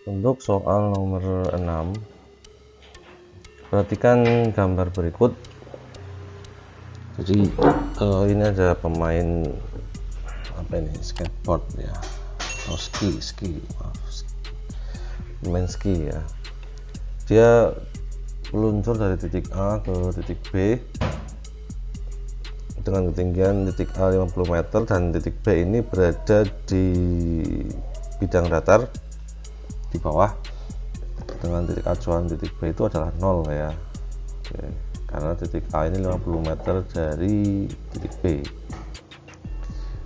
Untuk soal nomor 6, perhatikan gambar berikut. Jadi ini ada pemain apa ini, skateboard ya, atau pemain ski ya. Dia meluncur dari titik A ke titik B dengan ketinggian titik A 50 meter dan titik B ini berada di bidang datar di bawah, dengan titik acuan titik B itu adalah 0 ya. Oke, karena titik A ini 50 meter dari titik B.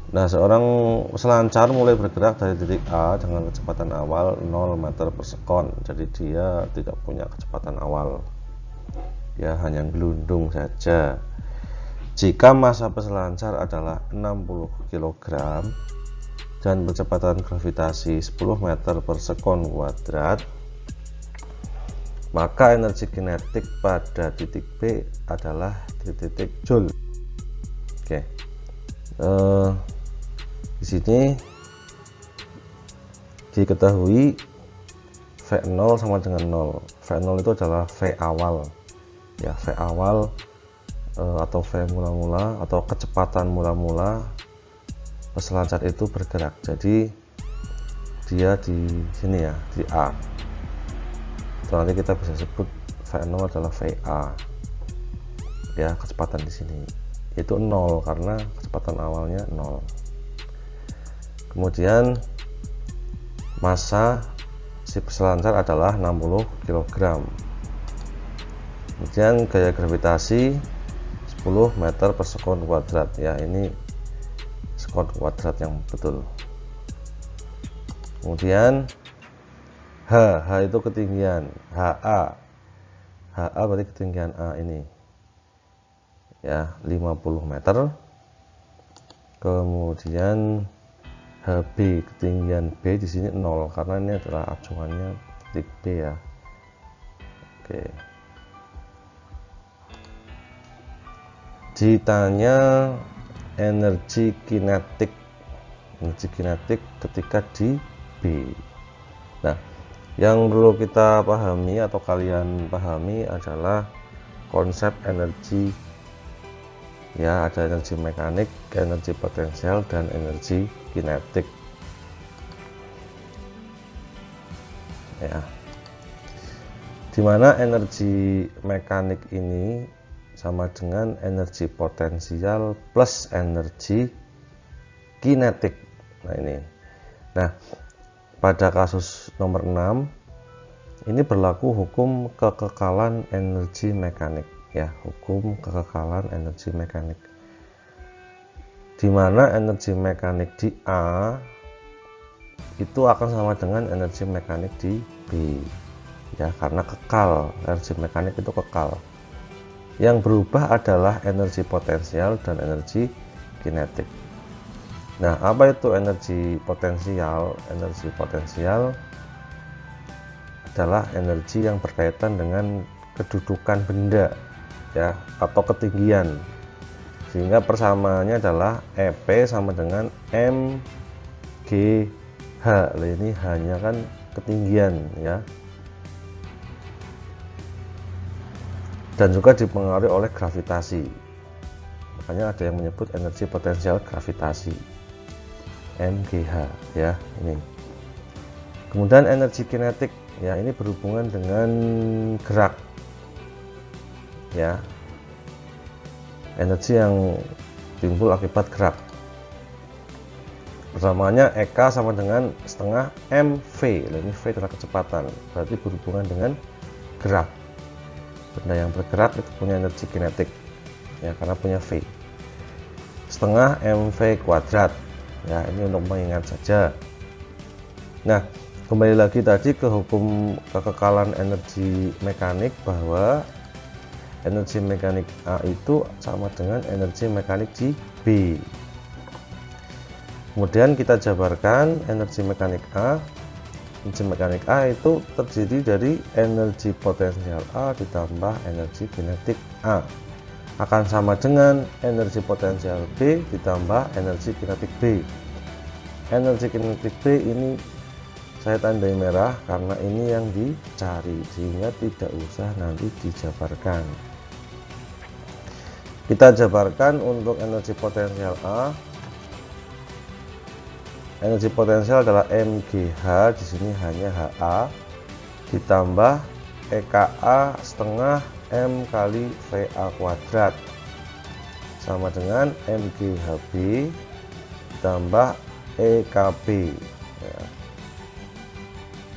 Nah, seorang selancar mulai bergerak dari titik A dengan kecepatan awal 0 meter per sekon. Jadi dia tidak punya kecepatan awal, ya hanya gelundung saja. Jika massa peselancar adalah 60 kg dan kecepatan gravitasi 10 meter per sekon kuadrat, maka energi kinetik pada titik B adalah di titik Joule. Oke, di sini diketahui V0 sama dengan 0. V0 itu adalah V awal ya, V awal atau V mula-mula atau kecepatan mula-mula peselancar itu bergerak. Jadi dia di sini ya, di A. Atau nanti kita bisa sebut V0 adalah VA ya, kecepatan di sini itu 0 karena kecepatan awalnya 0. Kemudian massa si peselancar adalah 60 kg. Kemudian gaya gravitasi 10 meter per sekon kuadrat ya, ini sekon kuadrat yang betul. Kemudian H itu ketinggian, HA berarti ketinggian A ini ya 50 meter. Kemudian HB ketinggian B di sini 0 karena ini adalah acuannya titik B ya. Oke. Ditanya energi kinetik ketika di B. Nah, yang perlu kita pahami atau kalian pahami adalah konsep energi ya, ada energi mekanik, energi potensial, dan energi kinetik ya, dimana energi mekanik ini sama dengan energi potensial plus energi kinetik. Nah ini, pada kasus nomor 6 ini berlaku hukum kekekalan energi mekanik ya, hukum kekekalan energi mekanik, di mana energi mekanik di A itu akan sama dengan energi mekanik di B ya, karena kekal, energi mekanik itu kekal. Yang berubah adalah energi potensial dan energi kinetik. Nah, apa itu energi potensial? Energi potensial adalah energi yang berkaitan dengan kedudukan benda ya, atau ketinggian, sehingga persamaannya adalah EP sama dengan mgh. Ini hanya kan ketinggian ya, dan juga dipengaruhi oleh gravitasi. Makanya ada yang menyebut energi potensial gravitasi, mgh ya ini. Kemudian energi kinetik ya, ini berhubungan dengan gerak ya, energi yang timbul akibat gerak. Persamaannya EK sama dengan setengah mv. Ini V adalah kecepatan, berarti berhubungan dengan gerak. Benda yang bergerak itu punya energi kinetik ya, karena punya V. Setengah mv kuadrat ya, ini untuk mengingat saja. Nah, kembali lagi tadi ke hukum kekekalan energi mekanik, bahwa energi mekanik A itu sama dengan energi mekanik di B. Kemudian kita jabarkan energi mekanik A. Energi mekanik A itu terdiri dari energi potensial A ditambah energi kinetik A, akan sama dengan energi potensial B ditambah energi kinetik B. Energi kinetik B ini Saya tandai merah karena ini yang dicari, sehingga tidak usah nanti dijabarkan. Kita jabarkan untuk energi potensial A. Energi potensial adalah MGH, di sini hanya HA ditambah EKA setengah M kali VA kuadrat sama dengan MGHB ditambah EKB ya.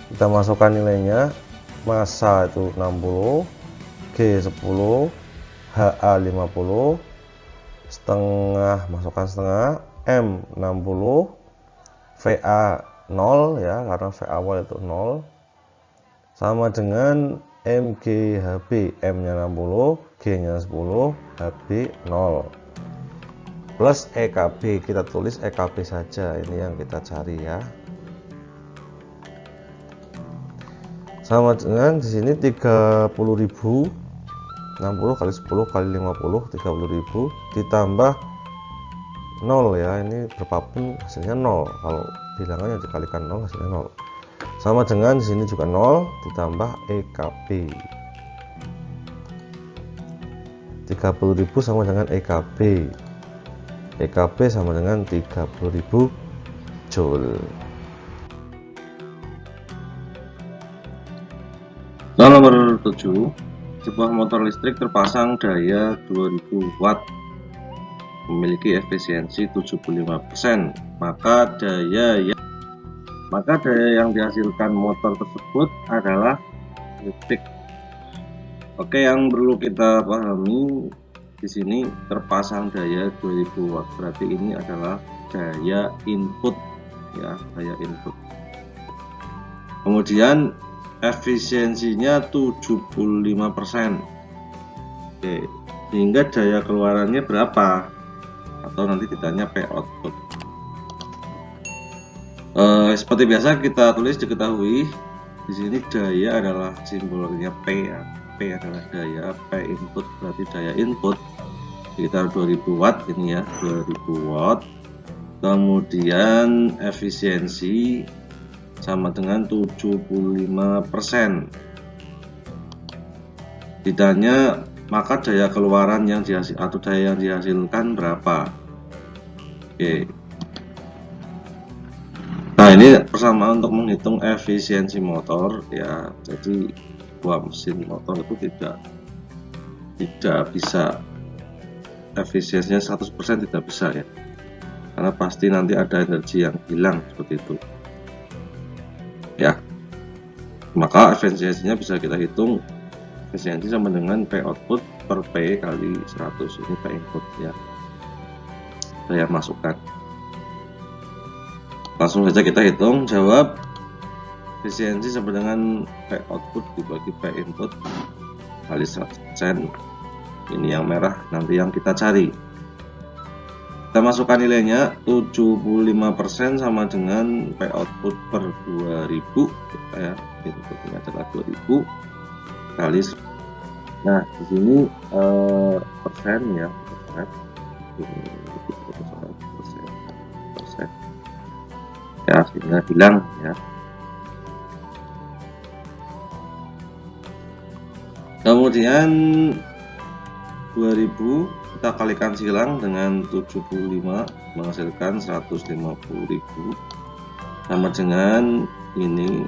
Kita masukkan nilainya, massa itu 60, G 10, HA 50, setengah, masukkan setengah, M 60, VA 0 ya, karena VA awal itu 0, sama dengan MGHB, M nya 60, G nya 10, HB 0, plus EKB, kita tulis EKB saja, ini yang kita cari ya. Sama dengan di sini 30.000, 60 kali 10 kali 50, 30.000 ditambah 0 ya, ini berapapun hasilnya 0, kalau bilangannya dikalikan 0 hasilnya 0, sama dengan di sini juga 0 ditambah EKB. 30.000 sama dengan EKB, EKB sama dengan 30.000 Joule. Nomor 7, sebuah motor listrik terpasang daya 2000 watt memiliki efisiensi 75%, maka daya yang dihasilkan motor tersebut adalah listrik. Oke, yang perlu kita pahami di sini terpasang daya 2000 watt, berarti ini adalah daya input ya, daya input. Kemudian efisiensinya 75%. Oke, sehingga daya keluarannya berapa? Atau nanti ditanya P output. Seperti biasa kita tulis, diketahui di sini daya adalah simbolnya P ya. P adalah daya, P input berarti daya input sekitar 2000 watt ini ya, 2000 watt. Kemudian efisiensi sama dengan 75%. Ditanya maka daya keluaran yang dihasilkan berapa? Oke. Nah, ini persamaan untuk menghitung efisiensi motor ya. Jadi buah mesin motor itu tidak bisa efisiensinya 100%, tidak bisa ya. Karena pasti nanti ada energi yang hilang seperti itu. Ya, maka efisiensinya bisa kita hitung, efisiensi sama dengan P output per P kali 100, ini P input ya, saya masukkan. Langsung saja kita hitung, jawab efisiensi sama dengan P output dibagi P input kali 100%, ini yang merah nanti yang kita cari. Kita masukkan nilainya, 75% sama dengan P output per 2000 ya, inputnya adalah 2000 kali. Nah, di sini persen ya, persen ya, sehingga hilang ya. Kemudian 2000 kita kalikan silang dengan 75 menghasilkan 150.000, sama dengan ini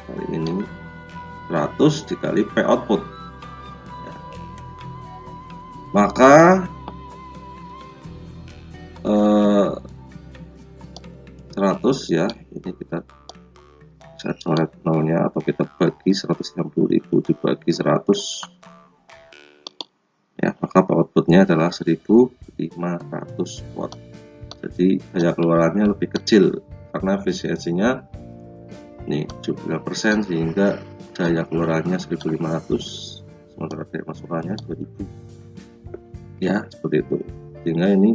kali ini 100 dikali P output ya. Maka 100 ya, ini kita bisa coret nolnya atau kita bagi 160.000 dibagi 100 ya, maka outputnya adalah 1500 watt. Jadi daya keluarannya lebih kecil karena efisiensinya ini 75%, sehingga daya keluarannya 1500, sementara daya masukannya 2000 ya, seperti itu. Sehingga ini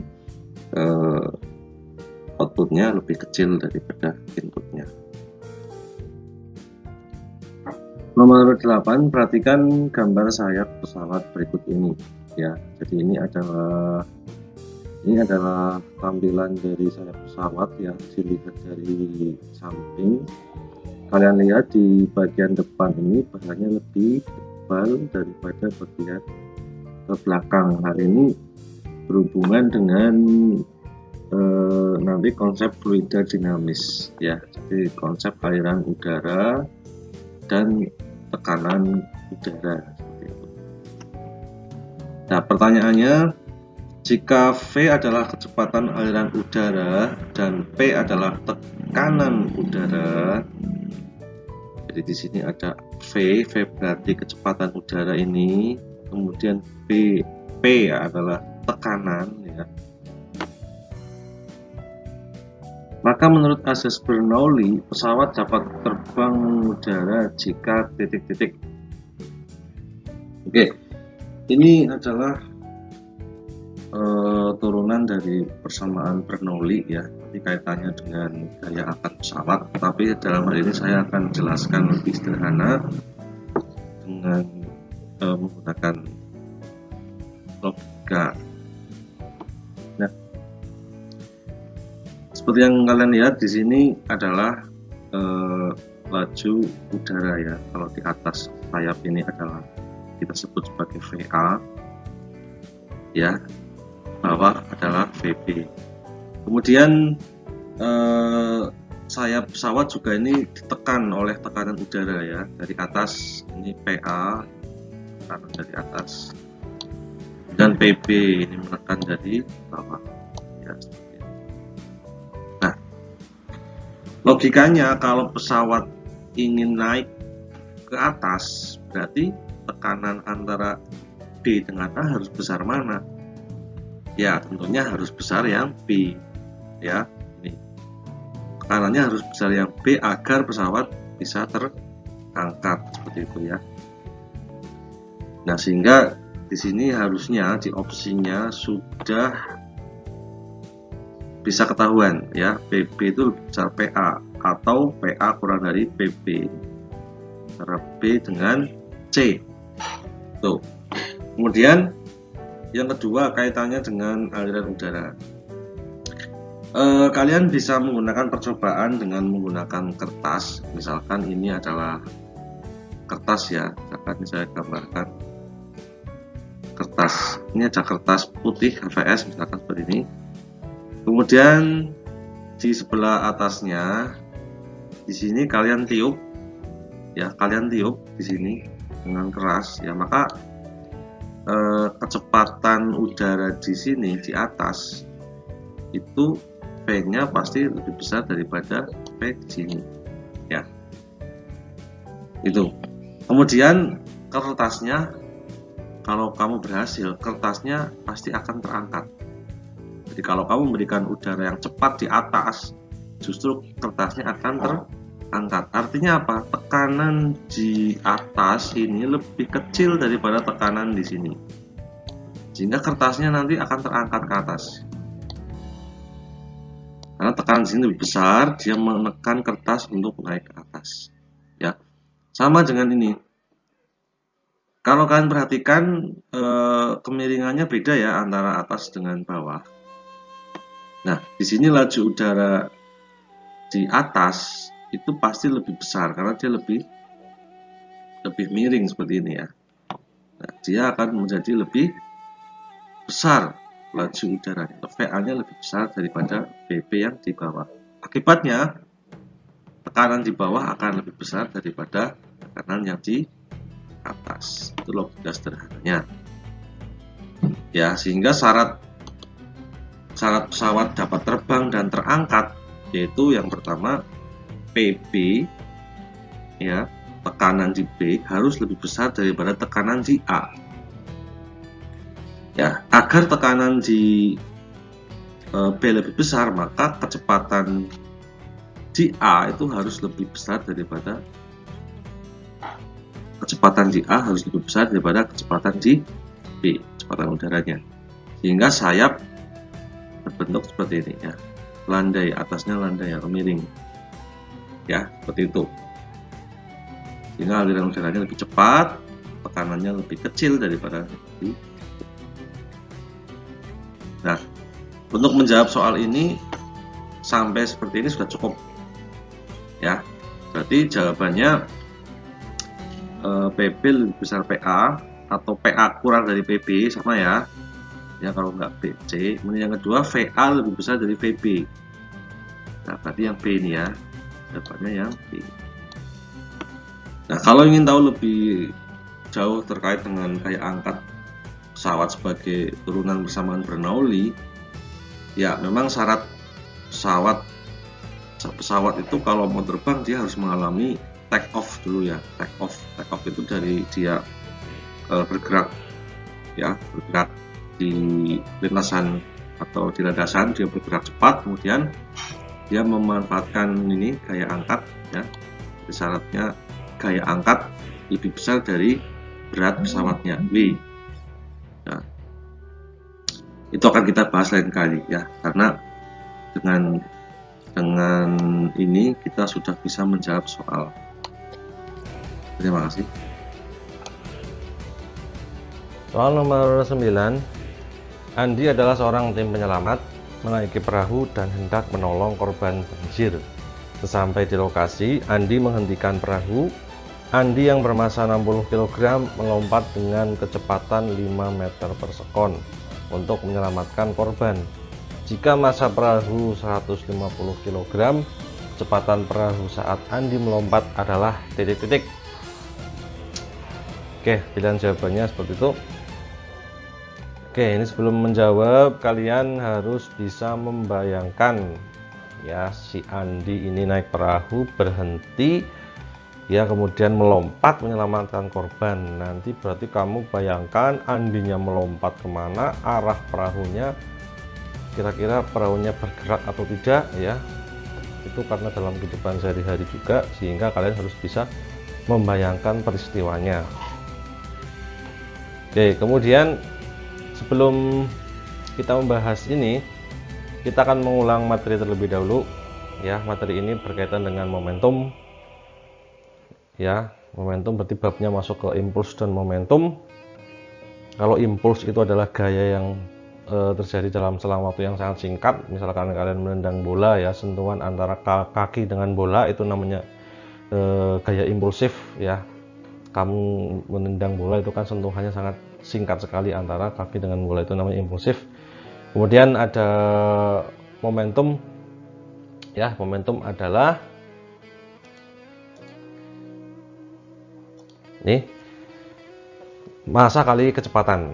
outputnya lebih kecil daripada inputnya. Nomor 8, perhatikan gambar sayap pesawat berikut ini ya. Jadi ini adalah tampilan dari sayap pesawat yang dilihat dari samping kalian lihat di bagian depan ini bahannya lebih tebal daripada bagian ke belakang. Hal ini berhubungan dengan nanti konsep fluida dinamis ya, jadi konsep aliran udara dan tekanan udara. Nah, pertanyaannya, jika V adalah kecepatan aliran udara dan P adalah tekanan udara, jadi di sini ada V berarti kecepatan udara ini, kemudian P adalah tekanan ya. Maka menurut asas Bernoulli, pesawat dapat terbang mengudara jika titik-titik. Oke, ini adalah turunan dari persamaan Bernoulli ya, nanti kaitannya dengan gaya angkat pesawat, tapi dalam hal ini saya akan jelaskan lebih sederhana dengan menggunakan logika. Nah, seperti yang kalian lihat di sini adalah laju udara ya. Kalau di atas sayap ini adalah kita sebut sebagai VA ya, bawah adalah VB. Kemudian sayap pesawat juga ini ditekan oleh tekanan udara ya, dari atas ini PA, tekanan dari atas, dan PB ini menekan dari bawah ya. Nah, logikanya kalau pesawat ingin naik ke atas, berarti tekanan antara B dengan A harus besar mana? Ya, tentunya harus besar yang B ya. Ini tekanannya harus besar yang B agar pesawat bisa terangkat seperti itu ya. Nah, sehingga di sini harusnya di opsinya sudah bisa ketahuan ya, PB itu lebih besar PA atau PA kurang dari PB, antara B dengan C. Tuh. Kemudian yang kedua kaitannya dengan aliran udara. Kalian bisa menggunakan percobaan dengan menggunakan kertas. Misalkan ini adalah kertas ya, misalkan saya gambarkan kertas. Ini ada kertas putih HVS misalkan seperti ini. Kemudian di sebelah atasnya, di sini kalian tiup ya, kalian tiup di sini dengan keras ya, maka kecepatan udara di sini di atas itu V-nya pasti lebih besar daripada V di sini ya. Itu. Kemudian kertasnya, kalau kamu berhasil, kertasnya pasti akan terangkat. Jadi kalau kamu memberikan udara yang cepat di atas, justru kertasnya akan terangkat. Artinya apa? Tekanan di atas ini lebih kecil daripada tekanan di sini, sehingga kertasnya nanti akan terangkat ke atas. Karena tekanan di sini lebih besar, dia menekan kertas untuk naik ke atas. Ya, sama dengan ini. Kalau kalian perhatikan kemiringannya beda ya antara atas dengan bawah. Nah, di sini laju udara di atas itu pasti lebih besar karena dia lebih miring seperti ini ya. Nah, dia akan menjadi lebih besar laju udaranya, VA-nya lebih besar daripada BB yang di bawah. Akibatnya tekanan di bawah akan lebih besar daripada tekanan yang di atas. Itu logika sederhananya. Ya, sehingga syarat pesawat dapat terbang dan terangkat yaitu yang pertama PB ya, tekanan di B harus lebih besar daripada tekanan di A. Ya, agar tekanan di B lebih besar, maka kecepatan di A itu harus lebih besar daripada kecepatan di A harus lebih besar daripada kecepatan di B, kecepatan udaranya. Sehingga sayap berbentuk seperti ini ya. Landai, atasnya landai atau miring. Ya, seperti itu. Sehingga aliran udaranya lebih cepat, tekanannya lebih kecil daripada di. Nah, untuk menjawab soal ini sampai seperti ini sudah cukup. Ya. Jadi jawabannya PB lebih besar PA atau PA kurang dari PB, sama ya. Ya kalau nggak BC. Kemudian yang kedua, VA lebih besar dari VB. Nah, berarti yang B ini ya. Jawabannya yang B. Nah, kalau ingin tahu lebih jauh terkait dengan gaya angkat pesawat sebagai turunan bersamaan Bernoulli, ya memang syarat pesawat itu kalau mau terbang dia harus mengalami take off dulu ya. Take off itu dari dia bergerak di lintasan atau di landasan, dia bergerak cepat, kemudian dia memanfaatkan ini gaya angkat ya. Jadi syaratnya gaya angkat lebih besar dari berat pesawatnya, W. Nah, itu akan kita bahas lain kali ya, karena dengan ini kita sudah bisa menjawab soal. Terima kasih. Soal nomor 9. Andi adalah seorang tim penyelamat menaiki perahu dan hendak menolong korban banjir. Sesampai di lokasi, Andi menghentikan perahu. Andi yang bermasa 60 kg melompat dengan kecepatan 5 meter per sekon untuk menyelamatkan korban. Jika massa perahu 150 kg, kecepatan perahu saat Andi melompat adalah titik-titik. Oke, pilihan jawabannya seperti itu. Oke, ini sebelum menjawab kalian harus bisa membayangkan ya, si Andi ini naik perahu, berhenti ya, kemudian melompat menyelamatkan korban. Nanti berarti kamu bayangkan Andinya melompat kemana, arah perahunya, kira-kira perahunya bergerak atau tidak ya. Itu karena dalam kehidupan sehari-hari juga, sehingga kalian harus bisa membayangkan peristiwanya. Oke, kemudian sebelum kita membahas ini, kita akan mengulang materi terlebih dahulu ya. Materi ini berkaitan dengan momentum ya. Momentum berarti babnya masuk ke impuls dan momentum. Kalau impuls itu adalah gaya yang terjadi dalam selang waktu yang sangat singkat. Misalkan kalian menendang bola ya, sentuhan antara kaki dengan bola itu namanya gaya impulsif ya. Kamu menendang bola itu kan sentuhannya sangat singkat sekali antara kaki dengan bola, itu namanya impulsif. Kemudian ada momentum ya. Momentum adalah ini massa kali kecepatan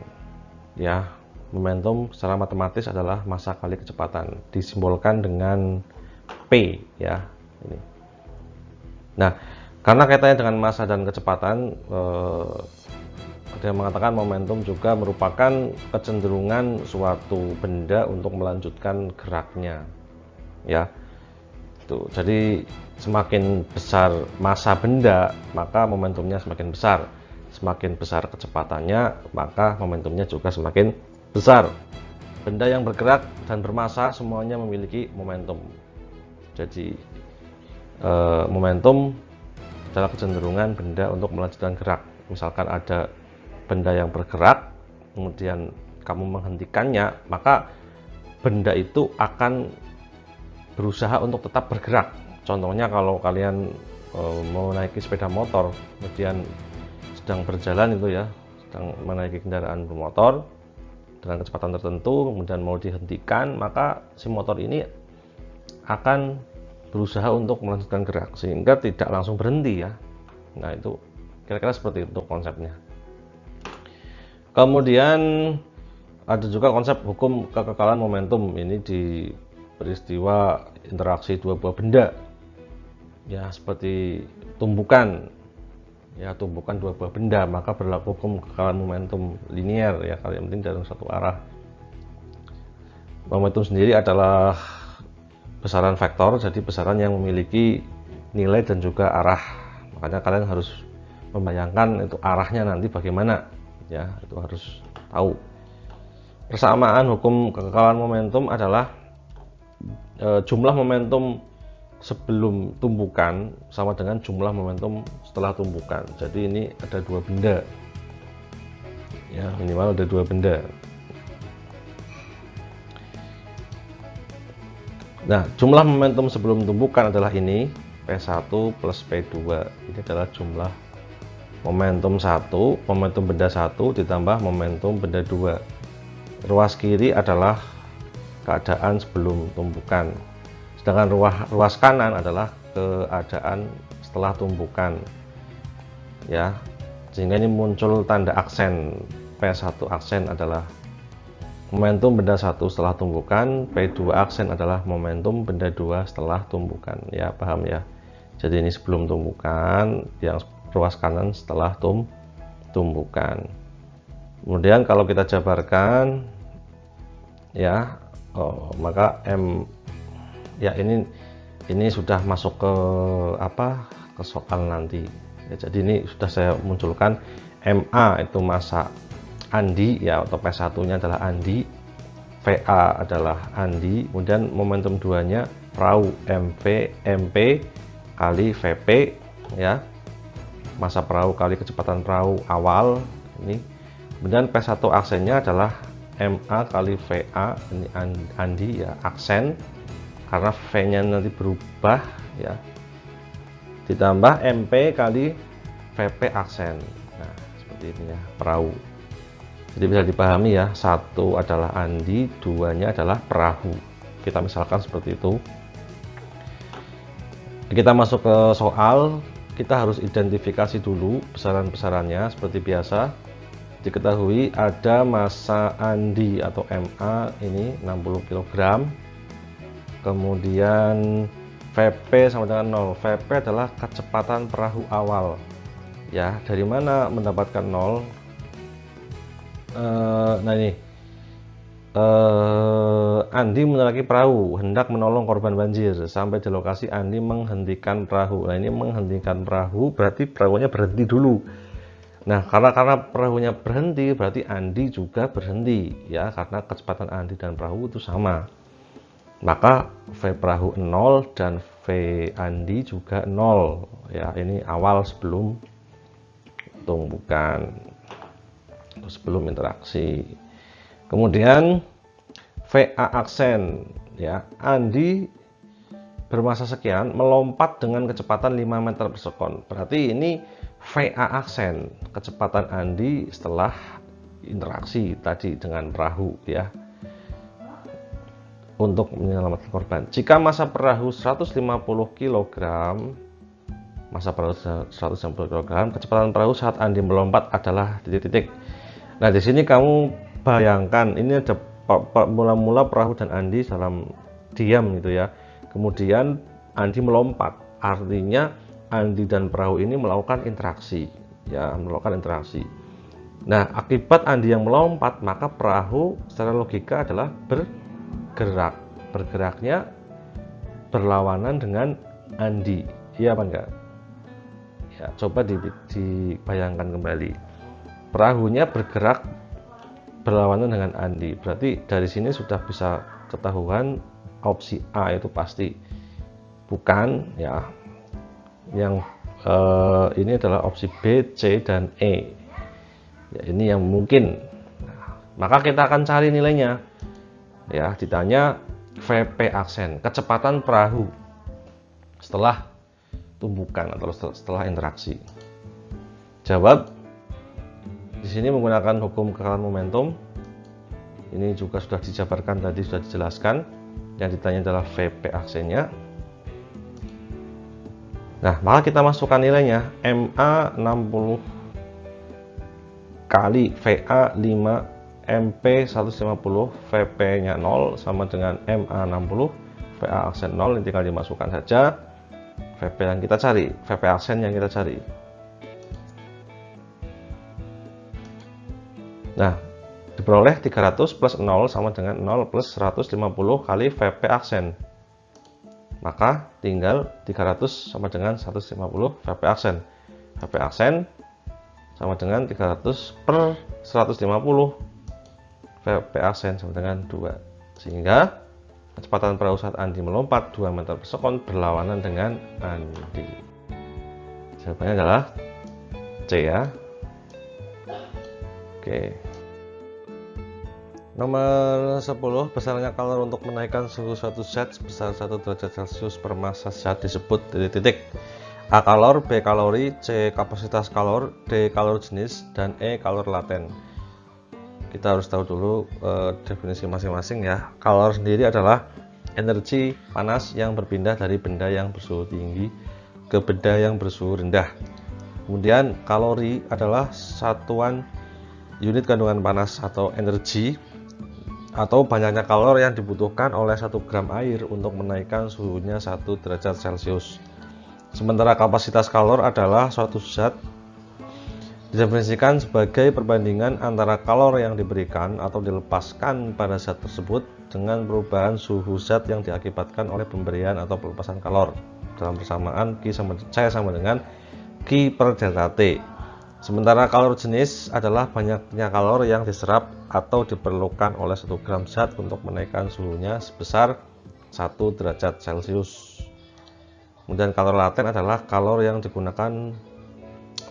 ya. Momentum secara matematis adalah massa kali kecepatan, disimbolkan dengan P ya ini. Nah, karena kaitannya dengan massa dan kecepatan, ada yang mengatakan momentum juga merupakan kecenderungan suatu benda untuk melanjutkan geraknya ya. Tuh, jadi semakin besar massa benda, maka momentumnya semakin besar. Semakin besar kecepatannya, maka momentumnya juga semakin besar. Benda yang bergerak dan bermassa semuanya memiliki momentum. Jadi momentum adalah kecenderungan benda untuk melanjutkan gerak. Misalkan ada benda yang bergerak, kemudian kamu menghentikannya, maka benda itu akan berusaha untuk tetap bergerak. Contohnya kalau kalian mau naiki sepeda motor, kemudian sedang berjalan itu ya, sedang menaiki kendaraan bermotor dengan kecepatan tertentu, kemudian mau dihentikan, maka si motor ini akan berusaha untuk melanjutkan gerak sehingga tidak langsung berhenti ya. Nah, itu kira-kira seperti itu konsepnya. Kemudian ada juga konsep hukum kekekalan momentum, ini di peristiwa interaksi dua buah benda ya, seperti tumbukan ya, tumbukan dua buah benda, maka berlaku hukum kekekalan momentum linear ya, yang penting dalam satu arah. Momentum sendiri adalah besaran vektor, jadi besaran yang memiliki nilai dan juga arah. Makanya kalian harus membayangkan itu arahnya nanti bagaimana ya, itu harus tahu. Persamaan hukum kekekalan momentum adalah jumlah momentum sebelum tumbukan sama dengan jumlah momentum setelah tumbukan. Jadi ini ada dua benda ya, minimal ada dua benda. Nah, jumlah momentum sebelum tumbukan adalah ini P1 plus P2. Ini adalah jumlah momentum 1, momentum benda 1 ditambah momentum benda 2. Ruas kiri adalah keadaan sebelum tumbukan, sedangkan ruas kanan adalah keadaan setelah tumbukan, ya. Sehingga ini muncul tanda aksen. P1 aksen adalah momentum benda 1 setelah tumbukan, P2 aksen adalah momentum benda 2 setelah tumbukan. Ya, paham ya? Jadi ini sebelum tumbukan, yang ruas kanan setelah tumbukan. Kemudian kalau kita jabarkan, ya, maka M, ya, ini sudah masuk ke ke soal nanti. Ya, jadi ini sudah saya munculkan. MA itu massa Andi, ya, atau P1-nya adalah Andi, VA adalah Andi, kemudian momentum 2-nya perahu MP kali VP, ya, massa perahu kali kecepatan perahu awal ini. Kemudian P1 aksennya adalah MA kali VA, ini Andi, ya, aksen karena V-nya nanti berubah, ya, ditambah MP kali VP aksen. Nah, seperti ini ya, perahu. Jadi bisa dipahami ya, 1 adalah Andi, 2-nya adalah perahu. Kita misalkan seperti itu. Kita masuk ke soal, kita harus identifikasi dulu besaran-besarannya. Seperti biasa, diketahui ada massa Andi atau MA ini 60 kg. Kemudian VP sama dengan 0. VP adalah kecepatan perahu awal. Ya, dari mana mendapatkan 0? Nah ini, Andi menaiki perahu hendak menolong korban banjir. Sampai di lokasi Andi menghentikan perahu. Nah, ini menghentikan perahu berarti perahunya berhenti dulu. Nah, karena perahunya berhenti berarti Andi juga berhenti, ya, karena kecepatan Andi dan perahu itu sama. Maka V perahu 0 dan V Andi juga 0, ya. Ini awal sebelum tumbukan, sebelum interaksi. Kemudian VA aksen, ya, Andi bermassa sekian melompat dengan kecepatan 5 meter per sekon. Berarti ini VA aksen, kecepatan Andi setelah interaksi tadi dengan perahu, ya, untuk menyelamatkan korban. Jika massa perahu 150 kg, massa perahu 150 kg, kecepatan perahu saat Andi melompat adalah titik-titik. Nah, di sini kamu bayangkan ini ada mula-mula perahu dan Andi dalam diam gitu ya. Kemudian Andi melompat, artinya Andi dan perahu ini melakukan interaksi, ya, melakukan interaksi. Nah, akibat Andi yang melompat, maka perahu secara logika adalah bergerak. Bergeraknya berlawanan dengan Andi, iya apa enggak? Ya, coba dibayangkan kembali. Perahunya bergerak berlawanan dengan Andi. Berarti dari sini sudah bisa ketahuan opsi A itu pasti bukan, ya. Yang ini adalah opsi B, C, dan E. Ya, ini yang mungkin. Nah, maka kita akan cari nilainya. Ya, ditanya VP aksen, kecepatan perahu setelah tumbukan atau setelah interaksi. Jawab di sini menggunakan hukum kekalahan momentum. Ini juga sudah dijabarkan tadi, sudah dijelaskan. Yang ditanya adalah VP aksennya. Nah, maka kita masukkan nilainya. MA 60 kali VA 5, MP 150, VP nya 0 sama dengan MA 60, VA aksen 0. Ini tinggal dimasukkan saja VP yang kita cari, VP aksen yang kita cari. Nah, diperoleh 300 plus 0 sama dengan 0 plus 150 kali VP aksen. Maka tinggal 300 sama dengan 150 VP aksen. VP aksen sama dengan 300 per 150 VP aksen sama dengan 2. Sehingga kecepatan perahu saat Andi melompat 2 meter per sekon berlawanan dengan Andi. Jawabannya adalah C, ya. Oke. Nomor 10, besarnya kalor untuk menaikkan suhu suatu zat sebesar 1 derajat Celcius per massa zat disebut titik. A kalor, B kalori, C kapasitas kalor, D kalor jenis, dan E kalor laten. Kita harus tahu dulu definisi masing-masing ya. Kalor sendiri adalah energi panas yang berpindah dari benda yang bersuhu tinggi ke benda yang bersuhu rendah. Kemudian kalori adalah satuan unit kandungan panas atau energi atau banyaknya kalor yang dibutuhkan oleh 1 gram air untuk menaikkan suhunya 1 derajat Celcius. Sementara kapasitas kalor adalah suatu zat didefinisikan sebagai perbandingan antara kalor yang diberikan atau dilepaskan pada zat tersebut dengan perubahan suhu zat yang diakibatkan oleh pemberian atau pelepasan kalor. Dalam persamaan Q sama dengan Q per delta T. Sementara kalor jenis adalah banyaknya kalor yang diserap atau diperlukan oleh 1 gram zat untuk menaikkan suhunya sebesar 1 derajat Celcius. Kemudian kalor laten adalah kalor yang digunakan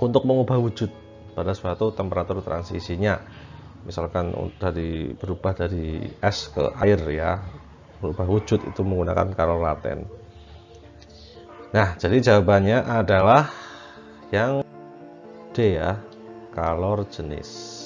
untuk mengubah wujud pada suatu temperatur transisinya. Misalkan berubah dari es ke air ya, berubah wujud itu menggunakan kalor laten. Nah, jadi jawabannya adalah yang D ya, kalor jenis.